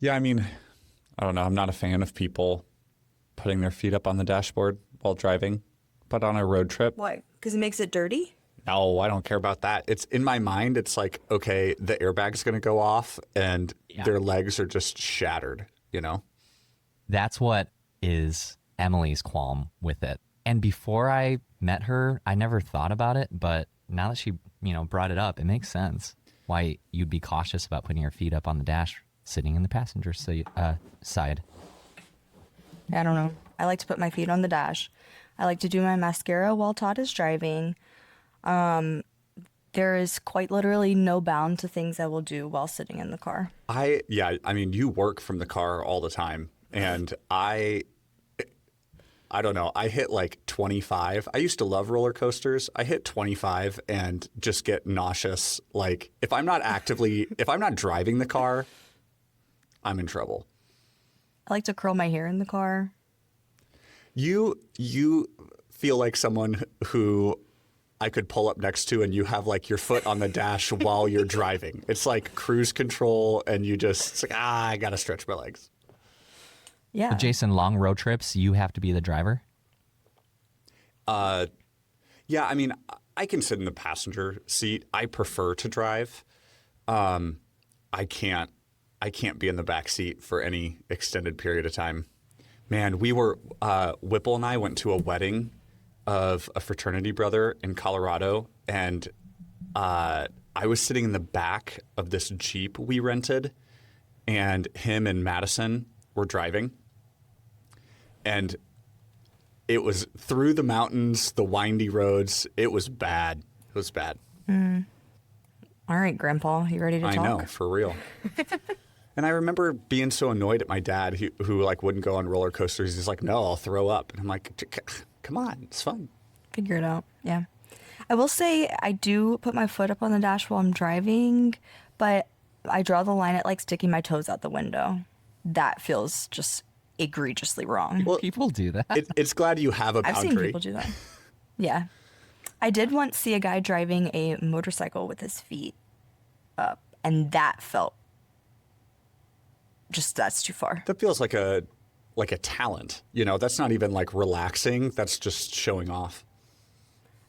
Yeah, I mean, I don't know. I'm not a fan of people putting their feet up on the dashboard while driving, but on a road trip, Why? Because it makes it dirty? no, I don't care about that. It's in my mind. It's like, okay, the airbag's going to go off and Yeah. their legs are just shattered, you know? That's what is Emily's qualm with it. And before I met her, I never thought about it, but now that she, brought it up, it makes sense why you'd be cautious about putting your feet up on the dash sitting in the passenger side. I don't know. I like to put my feet on the dash. I like to do my mascara while Todd is driving. There is quite literally no bound to things I will do while sitting in the car. I mean, you work from the car all the time, and I don't know. I hit like 25. I used to love roller coasters. I hit 25 and just get nauseous. Like if I'm not driving the car, I'm in trouble. I like to curl my hair in the car. You feel like someone who I could pull up next to, and you have like your foot on the dash while you're driving. It's like cruise control, and it's like, I gotta stretch my legs. Yeah. But Jason, long road trips, you have to be the driver? Yeah, I mean, I can sit in the passenger seat. I prefer to drive. I can't be in the back seat for any extended period of time. Man, Whipple and I went to a wedding of a fraternity brother in Colorado, and I was sitting in the back of this Jeep we rented, and him and Madison were driving. And it was through the mountains, the windy roads. It was bad. It was bad. All right, Grandpa, you ready to talk? I know, for real. And I remember being so annoyed at my dad who like wouldn't go on roller coasters. He's like, no, I'll throw up. And I'm like, come on, it's fun. Figure it out. Yeah. I will say I do put my foot up on the dash while I'm driving, but I draw the line at like sticking my toes out the window. That feels just egregiously wrong. Well, People do that. It's glad you have a I've boundary. seen people do that. Yeah. I did once see a guy driving a motorcycle with his feet up, and that felt that's too far. That feels like a talent. That's not even like relaxing. That's just showing off.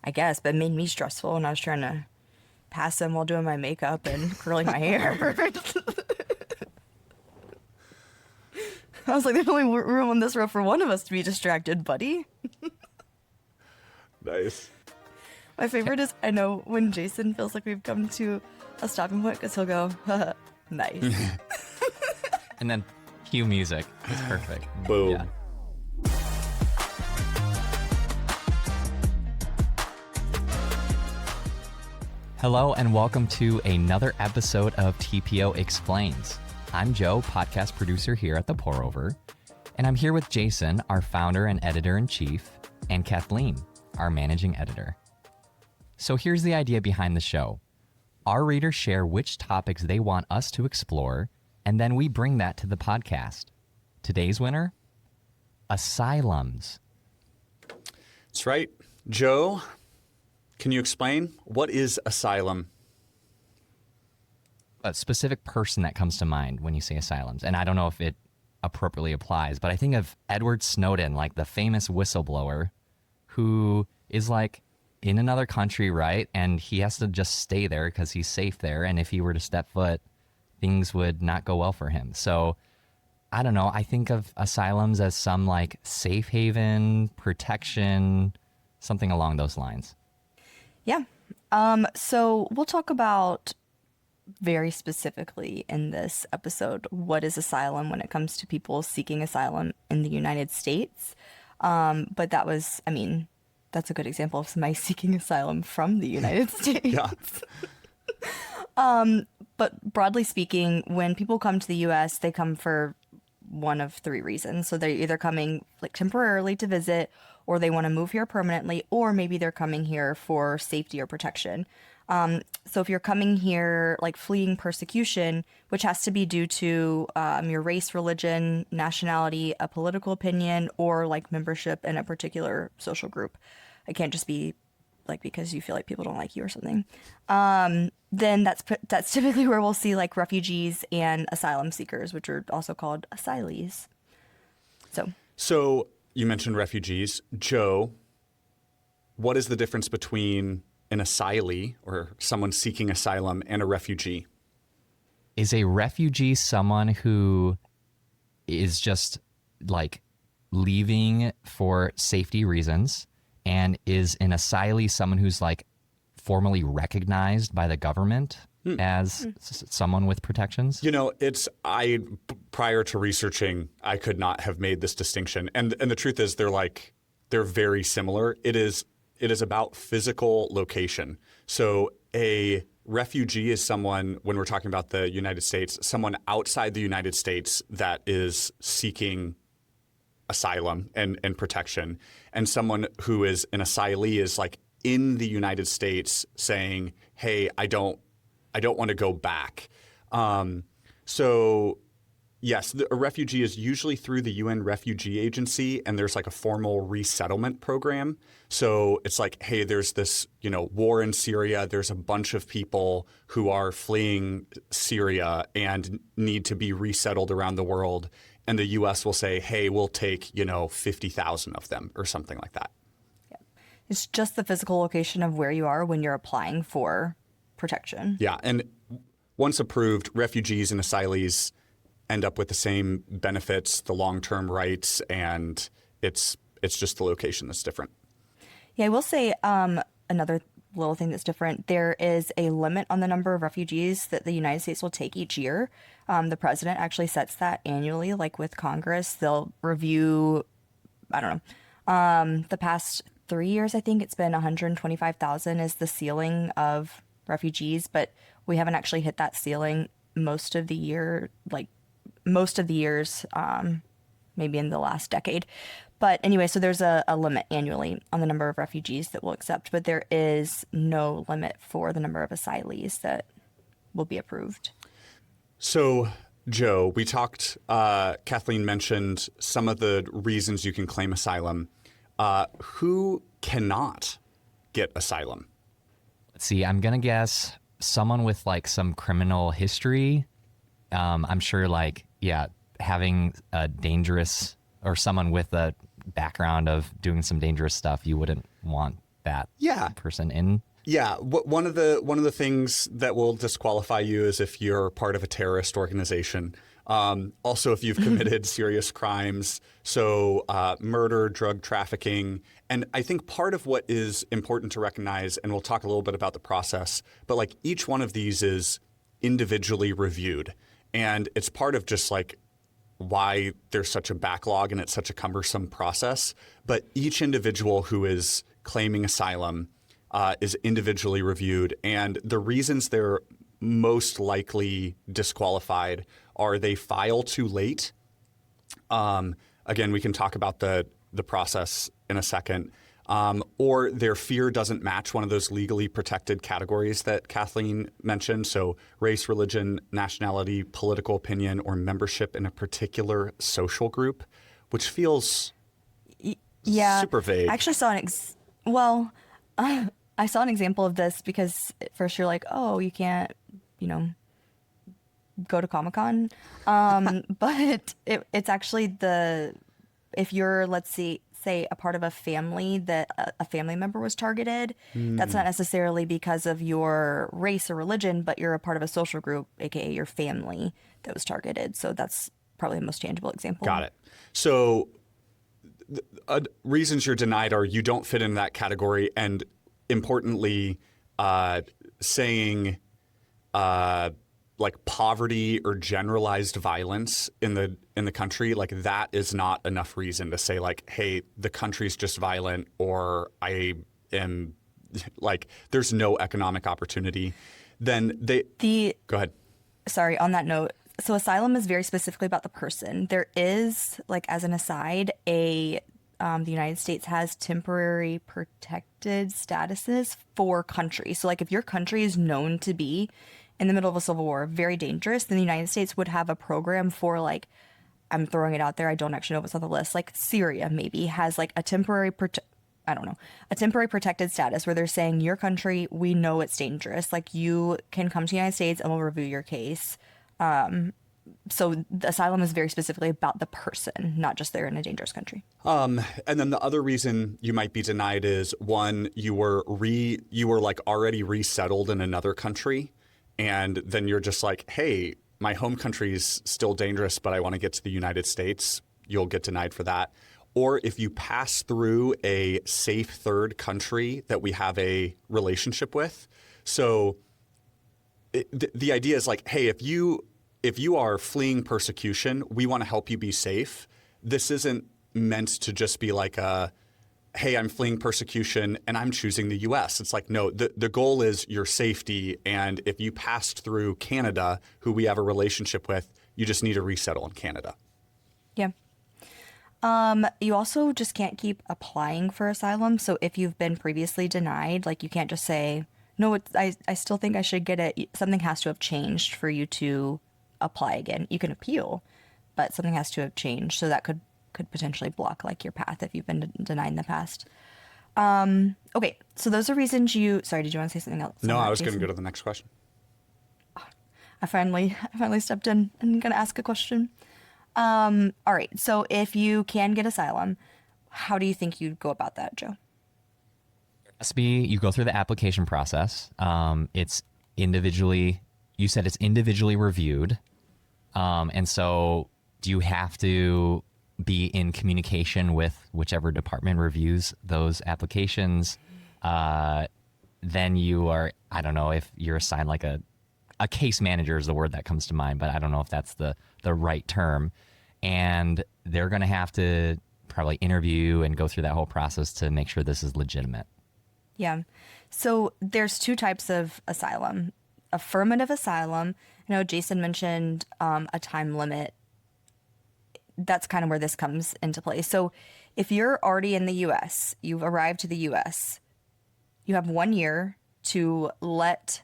I guess, but it made me stressful when I was trying to pass him while doing my makeup and curling my hair. I was like, there's only room on this road for one of us to be distracted, buddy. Nice. My favorite is, I know when Jason feels like we've come to a stopping point, because he'll go, nice. And then cue music. It's perfect. Boom. Yeah. Hello and welcome to another episode of TPO Explains. I'm Joe, podcast producer here at The Pour Over, and I'm here with Jason, our founder and editor-in-chief, and Kathleen, our managing editor. So here's the idea behind the show. Our readers share which topics they want us to explore, and then we bring that to the podcast. Today's winner? Asylums. That's right. Joe, can you explain what is Asylum? A specific person that comes to mind when you say asylums, and I don't know if it appropriately applies, but I think of Edward Snowden, like the famous whistleblower who is like in another country, right? And he has to just stay there because he's safe there. And if he were to step foot, things would not go well for him. So I don't know. I think of asylums as some like safe haven, protection, something along those lines. Yeah. So we'll talk about very specifically in this episode what is asylum when it comes to people seeking asylum in the United States. But that was, that's a good example of somebody seeking asylum from the United States. Yeah. But broadly speaking, when people come to the U.S., they come for one of three reasons. So they're either coming like temporarily to visit, or they want to move here permanently, or maybe they're coming here for safety or protection. So if you're coming here like fleeing persecution, which has to be due to your race, religion, nationality, a political opinion, or like membership in a particular social group. It can't just be like because you feel like people don't like you or something, then that's typically where we'll see like refugees and asylum seekers, which are also called asylees. So you mentioned refugees. Joe, what is the difference between an asylee or someone seeking asylum and a refugee? Is a refugee someone who is just like leaving for safety reasons, and is an asylee someone who's like formally recognized by the government as someone with protections? You know, prior to researching, I could not have made this distinction. And the truth is they're very similar. It is about physical location. So a refugee is someone, when we're talking about the United States, someone outside the United States that is seeking asylum and protection. And someone who is an asylee is like in the United States saying, hey, I don't want to go back. So yes, a refugee is usually through the UN Refugee Agency, and there's like a formal resettlement program. So it's like, hey, there's this, war in Syria. There's a bunch of people who are fleeing Syria and need to be resettled around the world. And the U.S. will say, hey, we'll take, 50,000 of them or something like that. Yeah. It's just the physical location of where you are when you're applying for protection. Yeah. And once approved, refugees and asylees end up with the same benefits, the long-term rights, and it's just the location that's different. Yeah, I will say another little thing that's different. There is a limit on the number of refugees that the United States will take each year. The president actually sets that annually, like with Congress. They'll review, I don't know, the past 3 years, I think it's been 125,000 is the ceiling of refugees, but we haven't actually hit that ceiling most of the years, maybe in the last decade. But anyway, so there's a limit annually on the number of refugees that we'll accept, but there is no limit for the number of asylees that will be approved. So, Joe, we talked, Kathleen mentioned some of the reasons you can claim asylum. Who cannot get asylum? Let's see, I'm going to guess someone with like some criminal history. I'm sure having a dangerous or someone with a background of doing some dangerous stuff, you wouldn't want that person in. Yeah, one of the things that will disqualify you is if you're part of a terrorist organization. Also, if you've committed serious crimes, so murder, drug trafficking. And I think part of what is important to recognize, and we'll talk a little bit about the process, but like each one of these is individually reviewed. And it's part of just like why there's such a backlog and it's such a cumbersome process. But each individual who is claiming asylum is individually reviewed. And the reasons they're most likely disqualified are they file too late. Again, we can talk about the process in a second. Or their fear doesn't match one of those legally protected categories that Kathleen mentioned. So race, religion, nationality, political opinion, or membership in a particular social group, which feels super vague. I actually saw I saw an example of this because at first you're like, oh, you can't, go to Comic-Con. But it's actually if you're, let's say a part of a family that a family member was targeted, that's not necessarily because of your race or religion, but you're a part of a social group, aka your family, that was targeted. So that's probably the most tangible example. Got it. So reasons you're denied are you don't fit in that category, and importantly, saying like poverty or generalized violence in the country, like that is not enough reason to say like, hey, the country's just violent, or I am like there's no economic opportunity. Then go ahead. Sorry, on that note, so asylum is very specifically about the person. There is, like as an aside, the United States has temporary protected statuses for countries. So like if your country is known to be in the middle of a civil war, very dangerous, then the United States would have a program for like, I'm throwing it out there, I don't actually know what's on the list, like Syria maybe has like a temporary I don't know, a temporary protected status where they're saying your country, we know it's dangerous. Like you can come to the United States and we'll review your case. So the asylum is very specifically about the person, not just they're in a dangerous country. And then the other reason you might be denied is one, you were like already resettled in another country, and then you're just like, hey, my home country is still dangerous, but I want to get to the United States. You'll get denied for that. Or if you pass through a safe third country that we have a relationship with. So the idea is like, hey, if you are fleeing persecution, we want to help you be safe. This isn't meant to just be like hey, I'm fleeing persecution and I'm choosing the U.S. It's like, no, the goal is your safety. And if you passed through Canada, who we have a relationship with, you just need to resettle in Canada. Yeah. You also just can't keep applying for asylum. So if you've been previously denied, like you can't just say, no, I still think I should get it. Something has to have changed for you to apply again. You can appeal, but something has to have changed. So that could potentially block like your path if you've been denied in the past. Okay, so those are reasons sorry, did you want to say something else? No, I was going to go to the next question. I finally stepped in and going to ask a question. All right, so if you can get asylum, how do you think you'd go about that, Joe? You go through the application process. It's individually, you said it's individually reviewed. And so do you have to be in communication with whichever department reviews those applications? Then you are, I don't know if you're assigned like a case manager is the word that comes to mind, but I don't know if that's the right term. And they're going to have to probably interview and go through that whole process to make sure this is legitimate. Yeah. So there's two types of asylum. Affirmative asylum. I know Jason mentioned a time limit. That's kind of where this comes into play. So if you're already in the U.S., you've arrived to the U.S., you have 1 year to let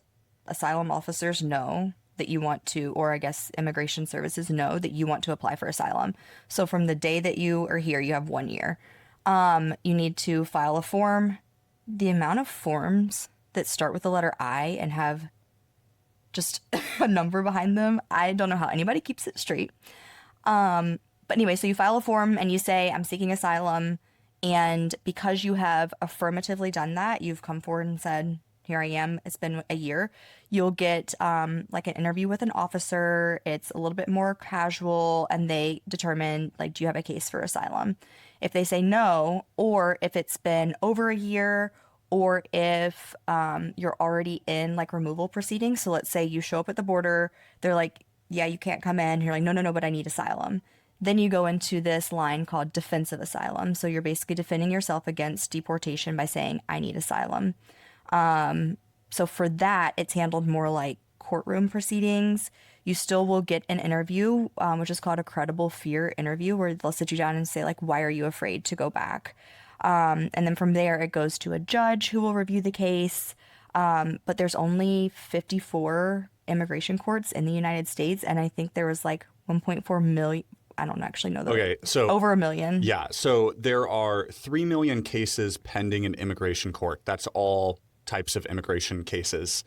asylum officers know that you want to, or I guess immigration services know that you want to apply for asylum. So from the day that you are here, you have 1 year. You need to file a form. The amount of forms that start with the letter I and have just a number behind them, I don't know how anybody keeps it straight. But anyway, so you file a form and you say, I'm seeking asylum. And because you have affirmatively done that, you've come forward and said, here I am, it's been a year, you'll get like an interview with an officer. It's a little bit more casual, and they determine, like, do you have a case for asylum? If they say no, or if it's been over a year, or if you're already in like removal proceedings. So let's say you show up at the border, they're like, yeah, you can't come in. You're like, no, but I need asylum. Then you go into this line called defensive asylum. So you're basically defending yourself against deportation by saying, I need asylum. So for that, it's handled more like courtroom proceedings. You still will get an interview, which is called a credible fear interview, where they'll sit you down and say, like, why are you afraid to go back? And then from there, it goes to a judge who will review the case. But there's only 54 immigration courts in the United States. And I think there was like 1.4 million. I don't actually know. Okay, so over 1 million. Yeah, so there are 3 million cases pending in immigration court. That's all types of immigration cases.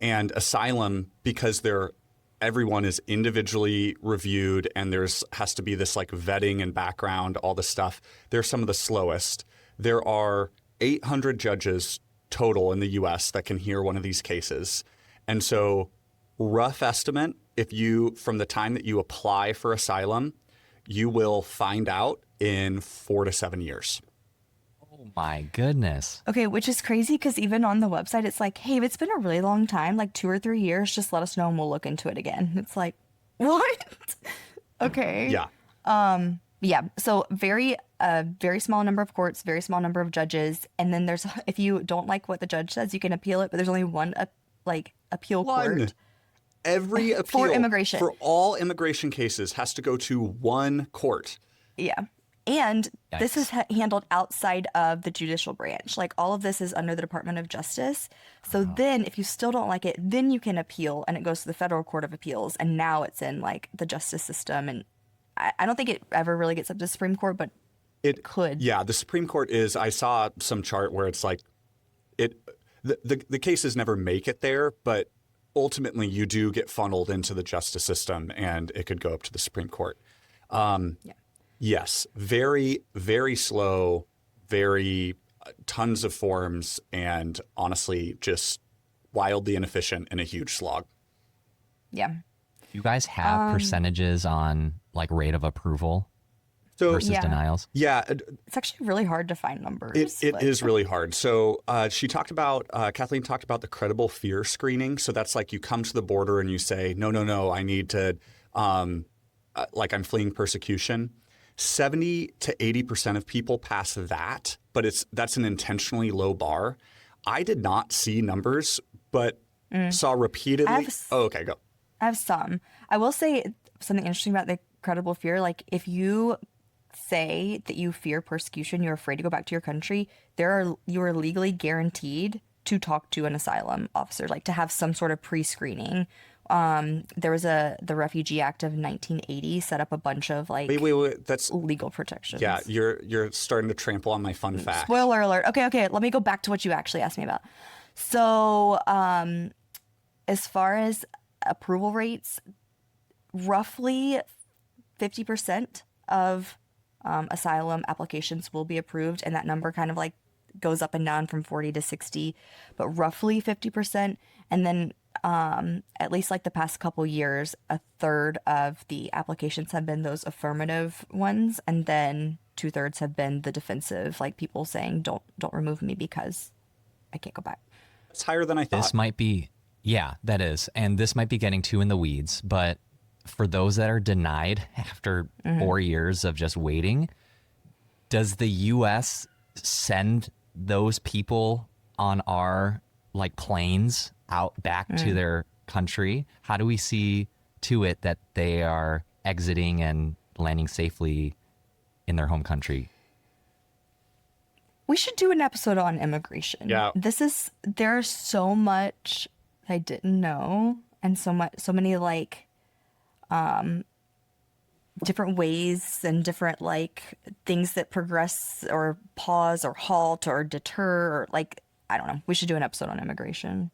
And asylum, because everyone is individually reviewed and has to be this like vetting and background, all this stuff, they're some of the slowest. There are 800 judges total in the U.S. that can hear one of these cases. And so rough estimate, from the time that you apply for asylum, you will find out in 4 to 7 years. Oh my goodness. Okay, which is crazy because even on the website, it's like, hey, if it's been a really long time, like 2 or 3 years, just let us know and we'll look into it again. It's like, what? Okay. Yeah. Yeah. So very small number of courts, very small number of judges. And then if you don't like what the judge says, you can appeal it, but there's only one appeal court. Every appeal for immigration, for all immigration cases, has to go to one court. Yeah. And Yikes. This is handled outside of the judicial branch. Like all of this is under the Department of Justice. So then if you still don't like it, then you can appeal and it goes to the Federal Court of Appeals. And now it's in like the justice system. And I don't think it ever really gets up to the Supreme Court, but it could. Yeah, the Supreme Court is. I saw some chart where it's like the cases never make it there, but ultimately you do get funneled into the justice system, and it could go up to the Supreme Court. Yes, very, very slow, very tons of forms, and honestly, just wildly inefficient and a huge slog. Yeah. You guys have percentages on like rate of approval versus denials? Yeah, It's actually really hard to find numbers. it is really hard. So Kathleen talked about the credible fear screening. So that's like you come to the border and you say, no, I need to, like I'm fleeing persecution. 70 to 80% of people pass that, but that's an intentionally low bar. I did not see numbers, but saw repeatedly. Okay, go. I have some. I will say something interesting about the credible fear. Like if you say that you fear persecution, you're afraid to go back to your country, you are legally guaranteed to talk to an asylum officer, like to have some sort of pre-screening. There was the Refugee Act of 1980 set up a bunch of like wait, that's legal protections. Yeah, you're starting to trample on my fun fact. Spoiler alert. Okay. Let me go back to what you actually asked me about. So, as far as approval rates, roughly 50% of asylum applications will be approved, and that number kind of like goes up and down from 40 to 60, but roughly 50%. And then at least like the past couple years, a third of the applications have been those affirmative ones, and then 2/3 have been the defensive, like people saying don't remove me because I can't go back. It's higher than I thought. This might be, yeah, that is. And this might be getting too in the weeds, but for those that are denied after 4 years of just waiting, does the U.S. send those people on our like planes out back to their country? How do we see to it that they are exiting and landing safely in their home country? We should do an episode on immigration. Yeah. There's so much I didn't know, and so many like different ways and different like things that progress or pause or halt or deter, or like, I don't know. We should do an episode on immigration.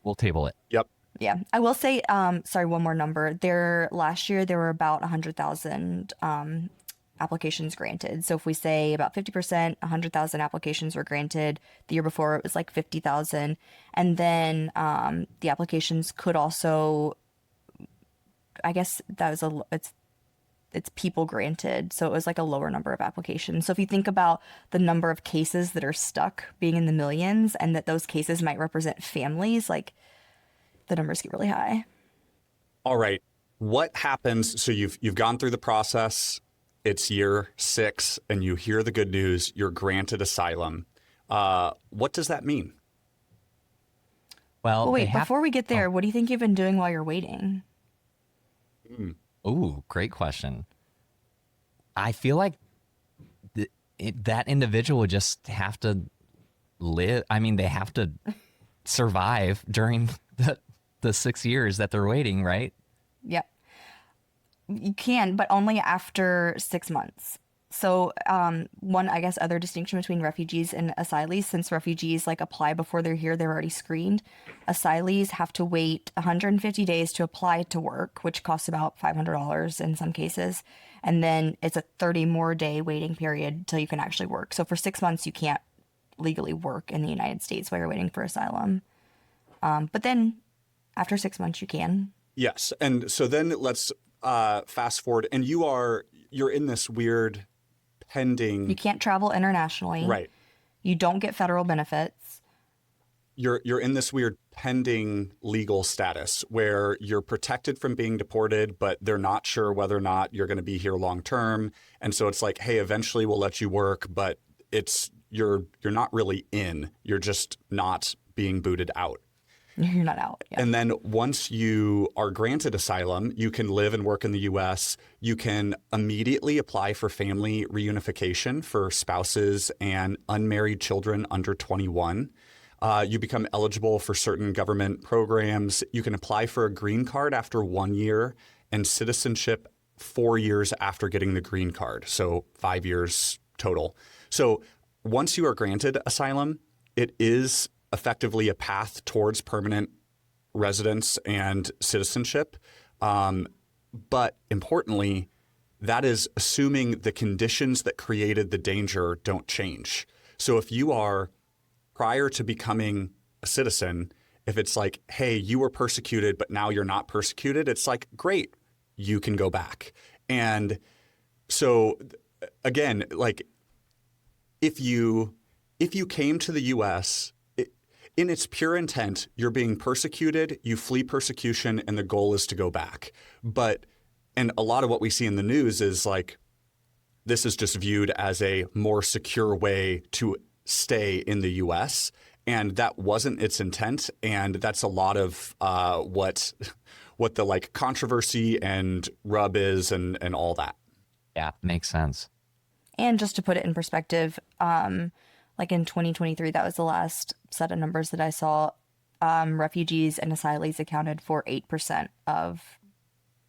We'll table it. Yep. Yeah. I will say, sorry, one more number. Last year there were about 100,000 applications granted. So if we say about 50%, 100,000 applications were granted. The year before it was like 50,000. And then the applications could also, I guess that was it's people granted. So it was like a lower number of applications. So if you think about the number of cases that are stuck being in the millions, and that those cases might represent families, like the numbers get really high. All right. What happens? So you've gone through the process. It's year 6, and you hear the good news. You're granted asylum. What does that mean? Well, wait, before we get there, what do you think you've been doing while you're waiting? Ooh, great question. I feel like that individual would just have to live. I mean, they have to survive during the 6 years that they're waiting, right? Yep. You can, but only after 6 months. So one, I guess, other distinction between refugees and asylees, since refugees like apply before they're here, they're already screened. Asylees have to wait 150 days to apply to work, which costs about $500 in some cases. And then it's a 30 more day waiting period until you can actually work. So for 6 months, you can't legally work in the United States while you're waiting for asylum. But then after 6 months, you can. Yes. And so then let's fast forward. And you're in this weird pending. You can't travel internationally. Right. You don't get federal benefits. You're in this weird pending legal status where you're protected from being deported, but they're not sure whether or not you're going to be here long term. And so it's like, hey, eventually we'll let you work, but you're not really in. You're just not being booted out. You're not out. Yeah. And then once you are granted asylum, you can live and work in the U.S. You can immediately apply for family reunification for spouses and unmarried children under 21. You become eligible for certain government programs. You can apply for a green card after 1 year and citizenship 4 years after getting the green card. So 5 years total. So once you are granted asylum, it is effectively a path towards permanent residence and citizenship. But importantly, that is assuming the conditions that created the danger don't change. So if you are, prior to becoming a citizen, if it's like, hey, you were persecuted, but now you're not persecuted, it's like, great, you can go back. And so again, like if you came to the US, in its pure intent, you're being persecuted, you flee persecution, and the goal is to go back. And a lot of what we see in the news is like, this is just viewed as a more secure way to stay in the US. And that wasn't its intent. And that's a lot of what the like controversy and rub is and all that. Yeah, makes sense. And just to put it in perspective, like in 2023, that was the last set of numbers that I saw. Refugees and asylees accounted for 8% of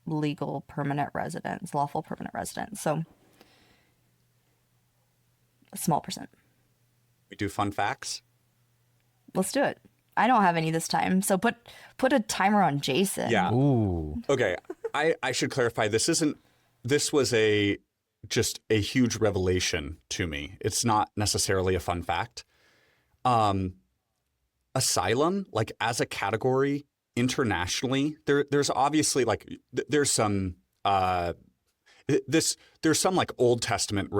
legal permanent residents, lawful permanent residents. So a small percent. We do fun facts. Let's do it. I don't have any this time. So put a timer on Jason. Yeah. Ooh. Okay. I should clarify. This was just a huge revelation to me. It's not necessarily a fun fact. Asylum, like as a category internationally, there's obviously like there's some there's some like Old Testament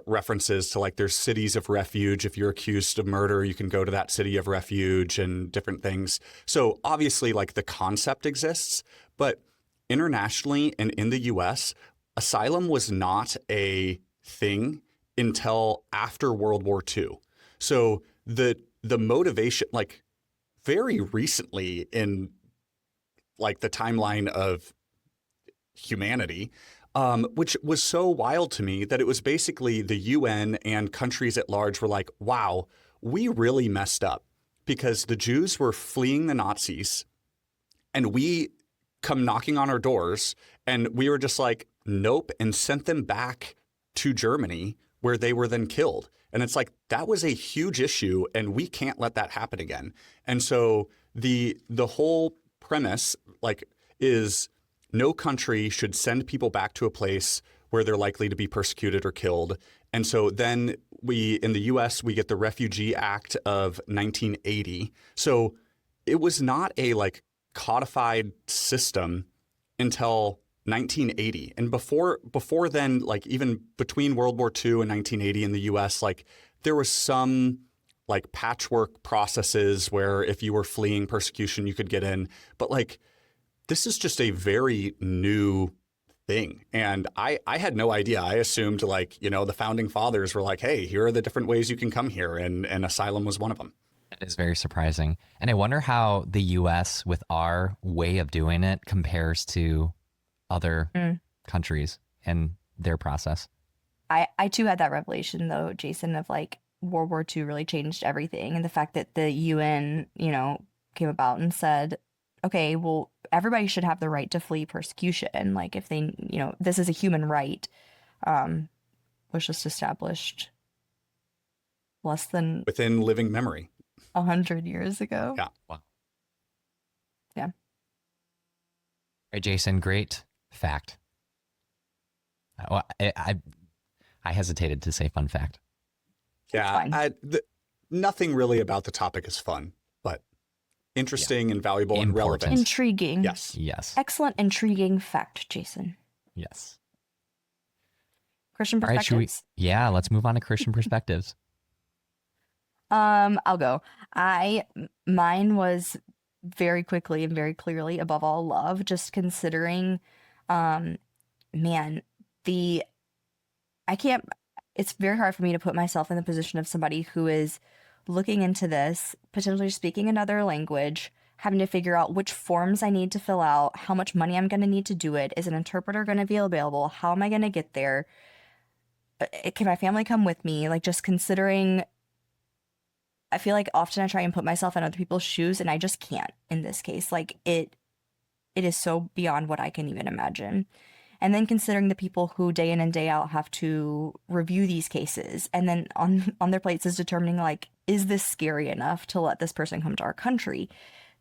references to like there's cities of refuge. If you're accused of murder, you can go to that city of refuge and different things. So obviously like the concept exists, but internationally and in the US, asylum was not a thing until after World War II. So the motivation, like very recently in like the timeline of humanity, which was so wild to me that it was basically the UN and countries at large were like, wow, we really messed up because the Jews were fleeing the Nazis and we come knocking on our doors and we were just like, nope, and sent them back to Germany where they were then killed. And it's like, that was a huge issue and we can't let that happen again. And so the whole premise like is no country should send people back to a place where they're likely to be persecuted or killed. And so then in the US, we get the Refugee Act of 1980. So it was not a like codified system until 1980. And before then, like even between World War II and 1980 in the US, like there was some like patchwork processes where if you were fleeing persecution, you could get in. But like this is just a very new thing. And I had no idea. I assumed like, the founding fathers were like, hey, here are the different ways you can come here. And asylum was one of them. It is very surprising. And I wonder how the US with our way of doing it compares to other countries and their process. I too had that revelation though, Jason, of like World War II really changed everything. And the fact that the UN, came about and said, okay, well, everybody should have the right to flee persecution. Like if they, this is a human right, was just established less than within living memory. 100 years ago. Yeah. Wow. Yeah. All right, Jason, great fact. Well, I hesitated to say fun fact. Yeah. Nothing really about the topic is fun, but interesting and valuable and relevant. Intriguing. Yes. Yes. Excellent, intriguing fact, Jason. Yes. Christian All right, perspectives. let's move on to Christian perspectives. I'll go. Mine was very quickly and very clearly above all love, just considering, it's very hard for me to put myself in the position of somebody who is looking into this, potentially speaking another language, having to figure out which forms I need to fill out, how much money I'm going to need to do it. Is an interpreter going to be available? How am I going to get there? Can my family come with me? Like just considering, I feel like often I try and put myself in other people's shoes and I just can't in this case. Like it is so beyond what I can even imagine. And then considering the people who day in and day out have to review these cases, and then on their plates is determining, like, is this scary enough to let this person come to our country?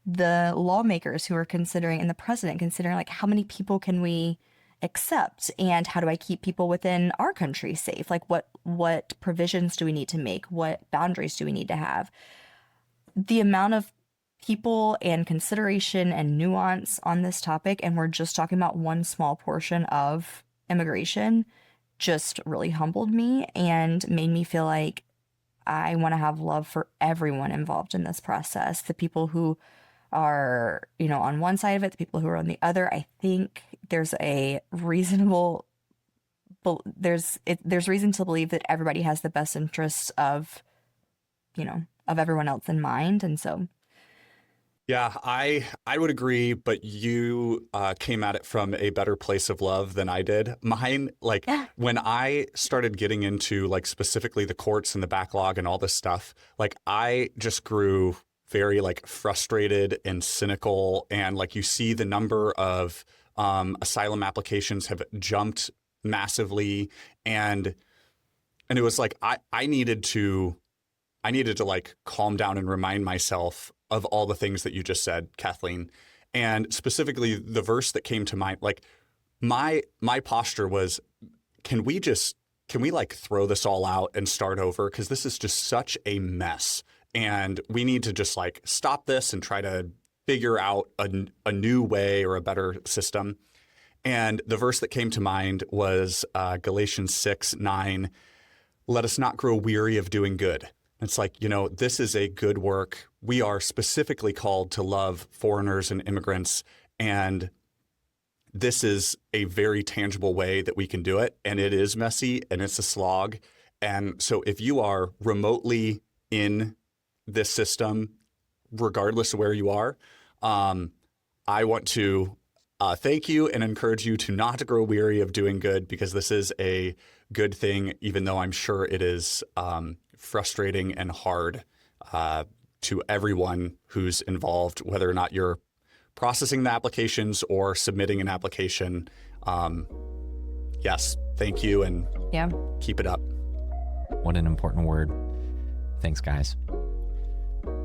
The lawmakers who are considering, and the president considering, like, how many people can we accept, and how do I keep people within our country safe? Like, what provisions do we need to make? What boundaries do we need to have? The amount of people and consideration and nuance on this topic, and we're just talking about one small portion of immigration, just really humbled me and made me feel like I want to have love for everyone involved in this process. The people who are, on one side of it, the people who are on the other. I think there's a reasonable, there's reason to believe that everybody has the best interests of everyone else in mind. And so, yeah, I would agree, but you came at it from a better place of love than I did. Mine, like, when I started getting into, like, specifically the courts and the backlog and all this stuff, like, I just grew very, like, frustrated and cynical. And, like, you see the number of asylum applications have jumped massively. And it was like, I needed to like calm down and remind myself of all the things that you just said, Kathleen. And specifically the verse that came to mind, like, my posture was, can we like throw this all out and start over? Because this is just such a mess. And we need to just, like, stop this and try to figure out a new way or a better system. And the verse that came to mind was Galatians 6:9. Let us not grow weary of doing good. It's like, this is a good work. We are specifically called to love foreigners and immigrants. And this is a very tangible way that we can do it. And it is messy and it's a slog. And so if you are remotely in this system, regardless of where you are, I want to thank you and encourage you to not grow weary of doing good, because this is a good thing, even though I'm sure it is frustrating and hard to everyone who's involved, whether or not you're processing the applications or submitting an application. Yes, thank you, and keep it up. What an important word. Thanks, guys.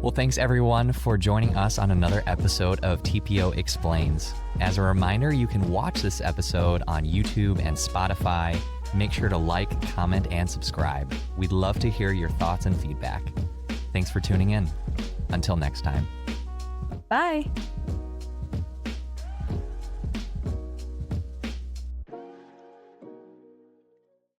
Well, thanks everyone for joining us on another episode of TPO Explains. As a reminder, you can watch this episode on YouTube and Spotify. Make sure to like, comment, and subscribe. We'd love to hear your thoughts and feedback. Thanks for tuning in. Until next time. Bye.